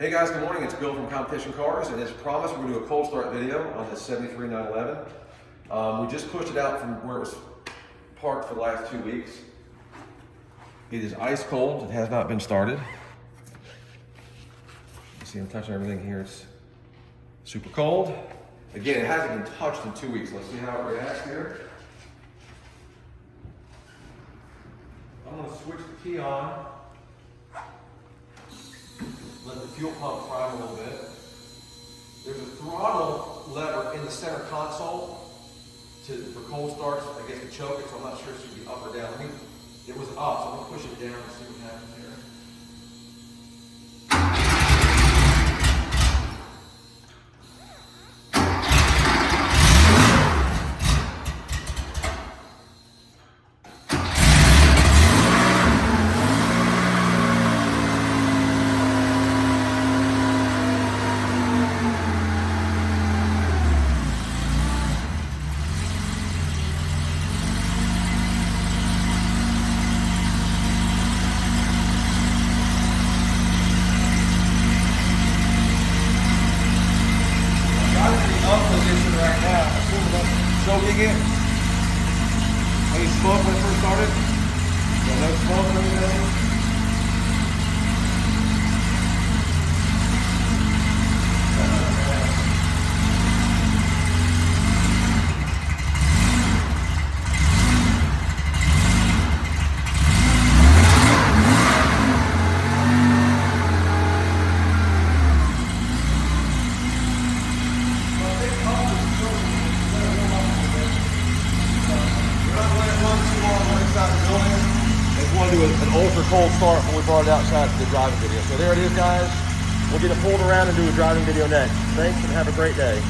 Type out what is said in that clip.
Hey guys, good morning. It's Bill from Competition Cars, and as promised, we're going to do a cold start video on this 73 911. We just pushed it out from where it was parked for the last 2 weeks. It is ice cold. It has not been started. You see I'm touching everything here. It's super cold. Again, it hasn't been touched in 2 weeks. Let's see how it reacts here. I'm going to switch the key on. Let the fuel pump prime a little bit. There's a throttle lever in the center console for cold starts, I guess, to choke it, so I'm not sure if it should be up or down. It was up, so I'm going to push it down and see what happens here. Position right now. Assuming that's choking it. Any smoke when it first started? No smoke or anything? Want to do an ultra cold start when we brought it outside for the driving video. So there it is, guys. We'll get it pulled around and do a driving video next. Thanks and have a great day.